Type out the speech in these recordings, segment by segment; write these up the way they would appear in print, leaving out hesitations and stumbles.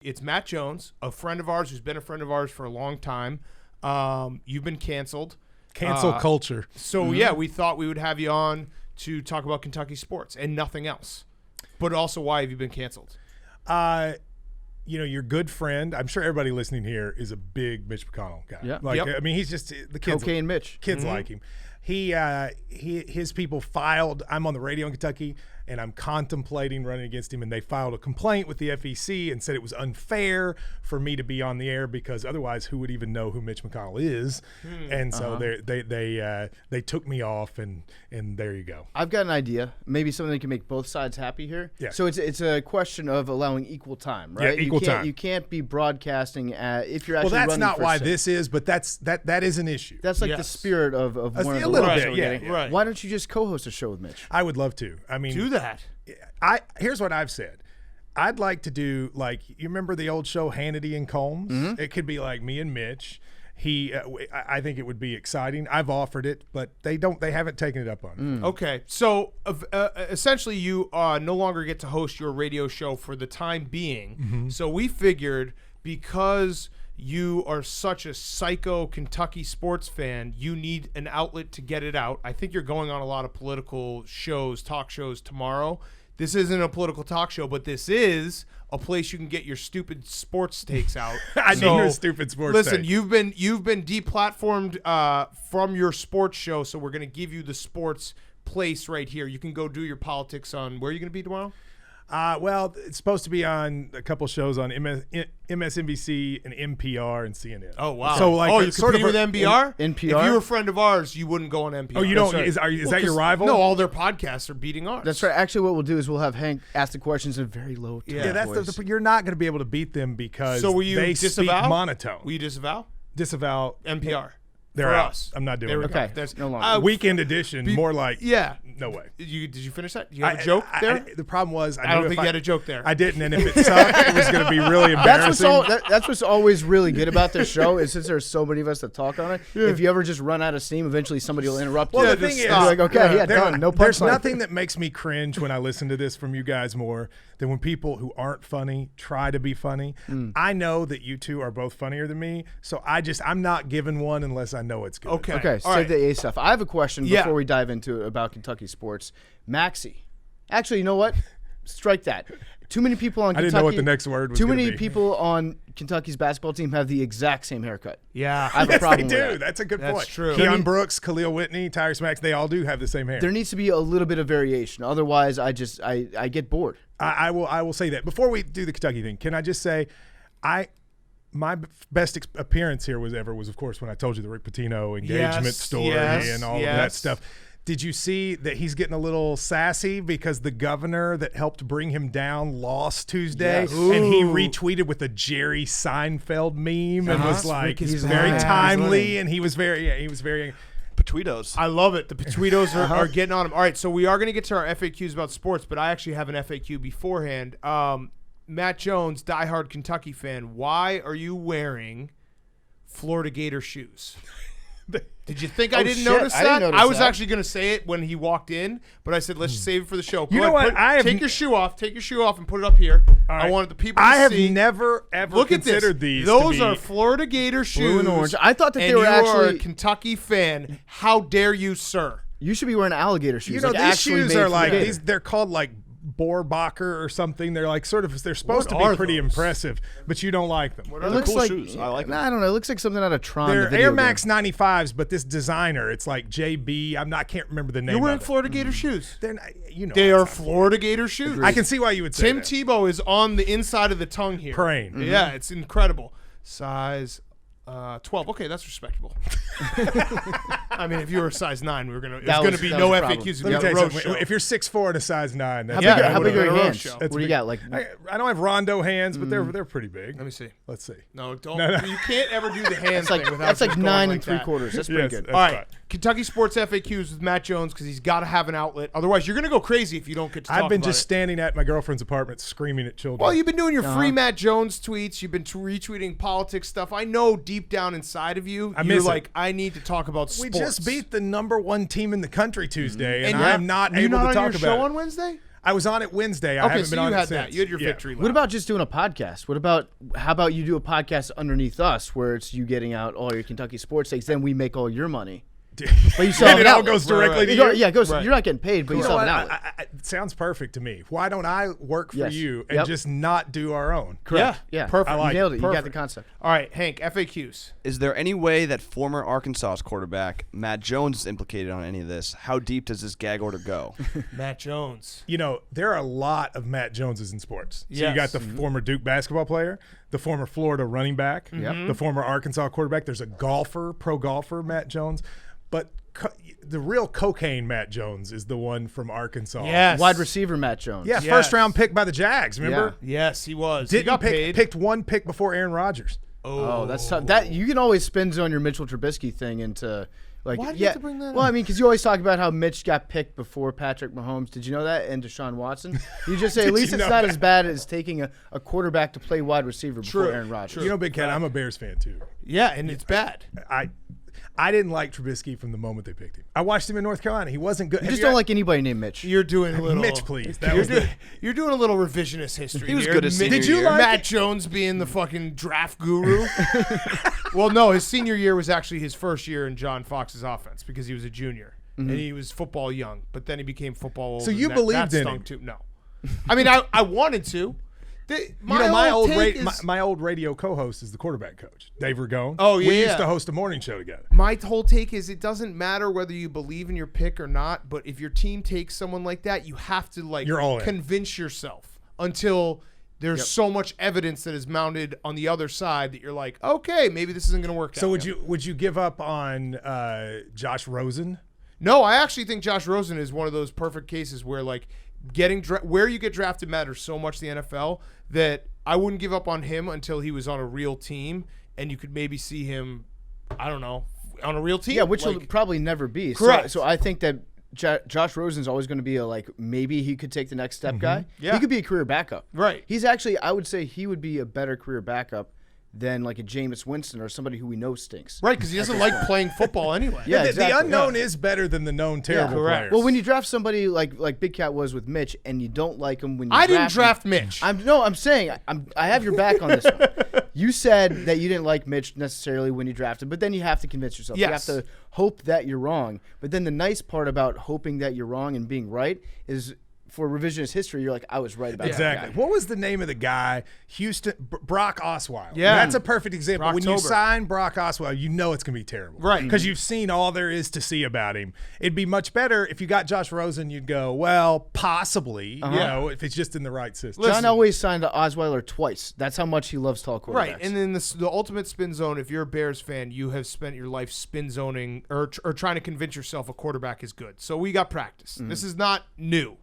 It's Matt Jones, a friend of ours who's been a friend of ours for a long time. You've been canceled. Cancel culture. So, yeah, we thought we would have you on to talk about Kentucky sports and nothing else. But also, why have you been canceled? Your good friend, I'm sure everybody listening here is a big Mitch McConnell guy. Yeah. I mean, he's just the kids. Cocaine Mitch. Kids like him. His people filed. I'm on the radio in Kentucky, and I'm contemplating running against him. And they filed a complaint with the FEC and said it was unfair for me to be on the air because otherwise, who would even know who Mitch McConnell is? And so they took me off, and there you go. I've got an idea. Maybe something that can make both sides happy here. Yeah. So it's a question of allowing equal time, right? Yeah, equal time. You can't be broadcasting if you're actually. Well, that's running not for why Senate. this is, but that is an issue. That's like the spirit of one of the a little laws bit, we're yeah, getting. right. Why don't you just co-host a show with Mitch? I would love to. I mean, Do that. Here's what I've said. I'd like to do you remember the old show Hannity and Combs? Mm-hmm. It could be like me and Mitch. I think it would be exciting. I've offered it, but they haven't taken it up on it. Okay, so essentially you no longer get to host your radio show for the time being. Mm-hmm. So we figured because you are such a psycho Kentucky sports fan, you need an outlet to get it out. I think you're going on a lot of political shows, talk shows tomorrow. This isn't a political talk show, but this is a place you can get your stupid sports takes out. I need your stupid sports Listen, take. you've been deplatformed from your sports show, so we're going to give you the sports place right here. You can go do your politics on where are you going to be tomorrow? Well, it's supposed to be on a couple shows on MSNBC and NPR and CNN. Oh, wow. So you're competing with NPR? NPR? If you were a friend of ours, you wouldn't go on NPR. Oh, you don't? right. Is that your rival? No, all their podcasts are beating ours. That's right. Actually, what we'll do is we'll have Hank ask the questions in a very low tone. Yeah, that's voice. you're not going to be able to beat them because So will you they disavow? speak monotone. Will you disavow? Disavow. NPR. They're For out. us. I'm not doing There we it. go. Okay, That's no longer. Weekend edition, more like Yeah. no way. Did you finish that? Do you have a joke there? The problem was I don't think you had a joke there. I didn't, and if it sucked, it was going to be really That's embarrassing. that's what's always really good about this show is since there's so many of us that talk on it. If you ever just run out of steam, eventually somebody will interrupt you. Well, the thing is, You're like, okay, done. No There's punchline. nothing that makes me cringe when I listen to this from you guys more than when people who aren't funny try to be funny. I know that you two are both funnier than me, so I'm not giving one unless I know it's good. Okay. Okay, All save right. the A stuff. I have a question Yeah. before we dive into it about Kentucky sports. Maxie. Actually, you know what? Strike that. Too many people on I Kentucky. didn't know what the next word was Too gonna many be. people on Kentucky's basketball team have the exact same haircut. Yeah. I have a Yes, problem they with do. that. That's a good That's point. true. Keon Brooks, Khalil Whitney, Tyrese Maxey, they all do have the same hair. There needs to be a little bit of variation. Otherwise, I get bored. I will say that. Before we do the Kentucky thing, can I just say my best appearance here was of course when I told you the Rick Pitino engagement story and all of that stuff. Did you see that he's getting a little sassy because the governor that helped bring him down lost Tuesday, Yes. and he retweeted with a Jerry Seinfeld meme and was like, he's very back. timely, and he was very Petweetos. I love it. The Petweetos are getting on him. All right, so we are going to get to our FAQs about sports, but I actually have an FAQ beforehand. Matt Jones, diehard Kentucky fan, why are you wearing Florida Gator shoes? Did you think I didn't shit, notice I that? didn't notice I was that. actually going to say it when he walked in, but I said let's save it for the show. You Go know ahead, what? take your shoe off. Take your shoe off and put it up here. right. I wanted the people to I have see. never ever Look at this. considered these. Those to be, are Florida Gator shoes. Blue and orange. I thought that and they were you are a actually. Kentucky fan. How dare you, sir? You should be wearing alligator shoes. you know, like these actually shoes made are for the like Gator. they're called like Boerbacher or something. They're like they're supposed What to are be pretty those? impressive, but you don't like them. What It are They're looks cool like shoes. I like them. I don't know. It looks like something out of Tron. They're the video Air game. Max 95s, but this designer, it's like JB. I can't remember the name. You're wearing of it. Florida Gator shoes. They're not, you know, They I'm are not- Florida Gator shoes. I can see why you would say Tim that. Tebow is on the inside of the tongue here. Praying. Yeah, it's incredible. Size 12. Okay, that's respectable. I mean, if you were a size 9, there's going to be that no was a problem. FAQs. Let me It'd tell be a you roast something. show. If you're 6'4" and a size 9, that's How big, Yeah, how big are your roast hands? show. What do you got? Like I don't have rondo hands, but they're pretty big. Let me see. Let's see. No, don't. No. You can't ever do the hand that's like thing without that's like just going 9 like that. 3/4. That's pretty Yes, good. that's All right, fine. Kentucky Sports FAQs with Matt Jones because he's got to have an outlet. Otherwise, you're going to go crazy if you don't get to talk I've been about just it. standing at my girlfriend's apartment screaming at children. Well, you've been doing your free Matt Jones tweets. You've been retweeting politics stuff. I know deep down inside of you, you're miss it. like, I need to talk about we sports. just beat the #1 team in the country Tuesday, and you're- I'm not you're able not to on talk your about show it. on Wednesday? I was on it Wednesday. I Okay, haven't so been you on had it that. since. You had your Yeah. victory lap. What about just doing a podcast? How about you do a podcast underneath us where it's you getting out all your Kentucky sports takes, then we make all your money. But you still have And an it all outlet. goes directly to You go- you? Yeah, it goes. Right. You're not getting paid, but you You still know have what? an outlet. It sounds perfect to me. Why don't I work for Yes. you and Yep. just not do our own? Correct. Yeah, Yeah. perfect. I like You nailed it. You got Perfect. the concept. All right, Hank, FAQs. Is there any way that former Arkansas quarterback Matt Jones is implicated on any of this? How deep does this gag order go? Matt Jones. You know, there are a lot of Matt Joneses in sports. So Yes. you got the former Duke basketball player, the former Florida running back, the former Arkansas quarterback. There's a golfer, pro golfer, Matt Jones. But the real cocaine Matt Jones is the one from Arkansas. Yes. Wide receiver Matt Jones. Yeah, Yes. first round pick by the Jags, remember? Yes, he was. He Didn't got pick, paid. picked one pick before Aaron Rodgers. Oh, that's tough. That you can always spin zone your Mitchell Trubisky thing into like. Why do you have to bring that Well, up? I mean, because you always talk about how Mitch got picked before Patrick Mahomes. Did you know that? And Deshaun Watson. You just say at Did least you it's know not that? as bad as taking a quarterback to play wide receiver before True, Aaron Rodgers. true. You know, Big Cat, I'm a Bears fan too. Yeah, and it's bad. I didn't like Trubisky from the moment they picked him. I watched him in North Carolina. He wasn't good. You just don't like anybody named Mitch. You're doing a little. Mitch, please. That You're, was the- you're doing a little revisionist history. He was here. good his senior Did you year. like Matt it? Jones being the fucking draft guru? Well, no, his senior year was actually his first year in John Fox's offense because he was a junior and he was football young, but then he became football old. So and you that believed in stunk him? too. No, I mean I wanted to. My whole old take is- my old radio co-host is the quarterback coach, Dave Ragone. Oh, yeah, we used yeah. to host a morning show together. My whole take is it doesn't matter whether you believe in your pick or not, but if your team takes someone like that, you have to You're all in. convince yourself until there's so much evidence that is mounted on the other side that you're like, okay, maybe this isn't going to work out. So would you give up on Josh Rosen? No, I actually think Josh Rosen is one of those perfect cases where like where you get drafted matters so much in the NFL that I wouldn't give up on him until he was on a real team and you could maybe see him, I don't know, on a real team. Yeah, which will Like, probably never be. Correct. So I think that Josh Rosen's always going to be maybe he could take the next step guy. Yeah. He could be a career backup. Right. He's actually, I would say he would be a better career backup than like a Jameis Winston or somebody who we know stinks. Right, because he doesn't like playing football anyway. Yeah, The exactly. unknown is better than the known terrible correct. players. Well, when you draft somebody like Big Cat was with Mitch, and you don't like him when you I didn't draft draft Mitch. I'm saying I have your back on this one. You said that you didn't like Mitch necessarily when you drafted, but then you have to convince yourself. Yes. You have to hope that you're wrong. But then the nice part about hoping that you're wrong and being right is for revisionist history, you're like, I was right about exactly. that guy. What was the name of the guy? Brock Osweiler. Yeah. That's a perfect example. When you Brocktober. sign Brock Osweiler, you know it's going to be terrible. Right. Because you've seen all there is to see about him. It'd be much better if you got Josh Rosen, you'd go, well, possibly, you know, if it's just in the right system. John Elway signed Osweiler twice. That's how much he loves tall quarterbacks. Right, and then the ultimate spin zone, if you're a Bears fan, you have spent your life spin zoning or trying to convince yourself a quarterback is good. So we got practice. This is not new.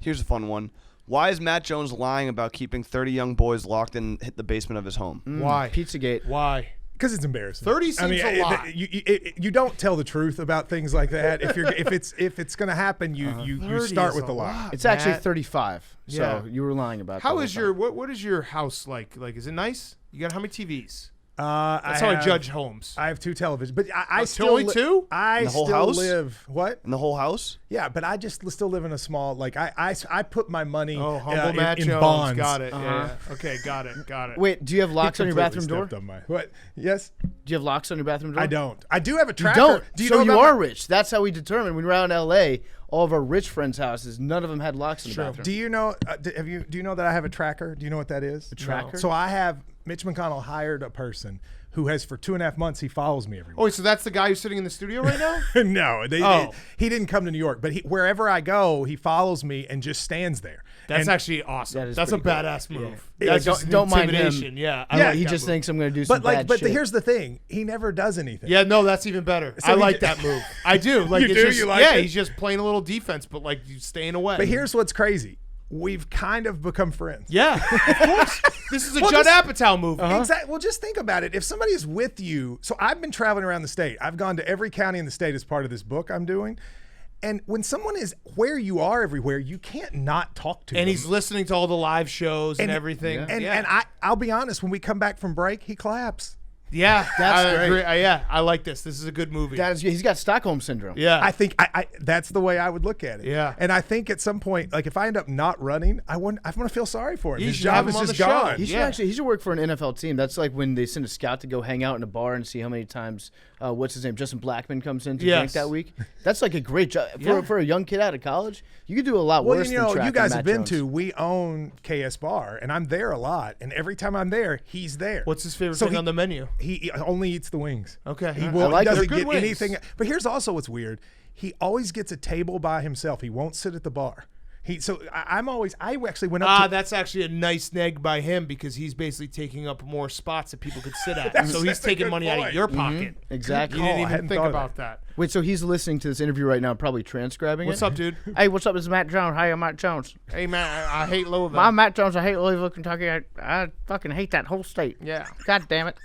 Here's a fun one. Why is Matt Jones lying about keeping 30 young boys locked in the basement of his home? Why? Pizzagate. Why? Because it's embarrassing. 30 seems a lot. You don't tell the truth about things like that. If it's going to happen, you 30 start is with a the lie. lot. It's actually Matt. 35. So Yeah. you were lying about that. How the is whole your time. what is your house like? Like, is it nice? You got how many TVs? That's how I judge homes. I have 2 televisions, but I still only 2? I the whole still house? live what? In the whole house? Yeah, but I just still live in a small I put my money Oh, humble Matt in Jones. bonds. Got it. Yeah. Okay, got it. Wait, do you have He locks on your completely bathroom door? stepped on my- what? Yes, Do you have locks on your bathroom door? I don't. I do have a You tracker. don't. Do you so know you about are my- rich. That's how we determined when we were out in L.A. All of our rich friends' houses, none of them had locks in the bathroom. Do you know? Do you know that I have a tracker? Do you know what that is? A tracker? So I have Mitch McConnell hired a person who has for 2.5 months he follows me everywhere. Oh, wait, so that's the guy who's sitting in the studio right now? No, he didn't come to New York, but wherever I go, he follows me and just stands there. That's And- actually awesome. That is That's a pretty cool. badass move. Yeah, That's just don't mind him. intimidation. Yeah, I Yeah, like he that just move. thinks I'm going to do some bad but shit. here's the thing: he never does anything. Yeah, no, that's even better. So I he like ju- that move. I do. Like You it's do? just, You like yeah, it? he's just playing a little defense, but like you staying away. But here's what's crazy: we've kind of become friends. yeah, of course. This is a Well, Judd just- Apatow move. Exactly. Well, just think about it. If somebody is with you, so I've been traveling around the state. I've gone to every county in the state as part of this book I'm doing. And when someone is where you are everywhere, you can't not talk to And them. he's listening to all the live shows and everything. And yeah. and I'll be honest, when we come back from break, he claps. Yeah, That's I great. agree. Yeah, I like this. This is a good movie. He's got Stockholm syndrome. Yeah. I think I that's the way I would look at it. Yeah. And I think at some point, like if I end up not running, I want to feel sorry for him. You His should have job is him on just the show. gone. He should work for an NFL team. That's like when they send a scout to go hang out in a bar and see how many times what's his name, Justin Blackmon comes in to drink that week. That's like a great job for a young kid out of college. You could do a lot worse than tracking you guys Matt have been Jones. to. We own KS Bar, and I'm there a lot. And every time I'm there, he's there. What's his favorite thing on the menu? He only eats the wings. Okay. He I will. like He it. doesn't They're get good wings. anything. But here's also what's weird. He always gets a table by himself. He won't sit at the bar. I actually went up to. That's actually a nice neg by him because he's basically taking up more spots that people could sit at. So he's that's a taking good money out of point. your pocket. Exactly. You didn't I even hadn't think thought of about that. Wait, so he's listening to this interview right now, probably transcribing What's it? up, dude? Hey, what's up? It's Matt Jones. Hey, I'm Matt Jones. Hey, man, I hate Louisville. I'm Matt Jones. I hate Louisville, Kentucky. I fucking hate that whole state. Yeah. God damn it.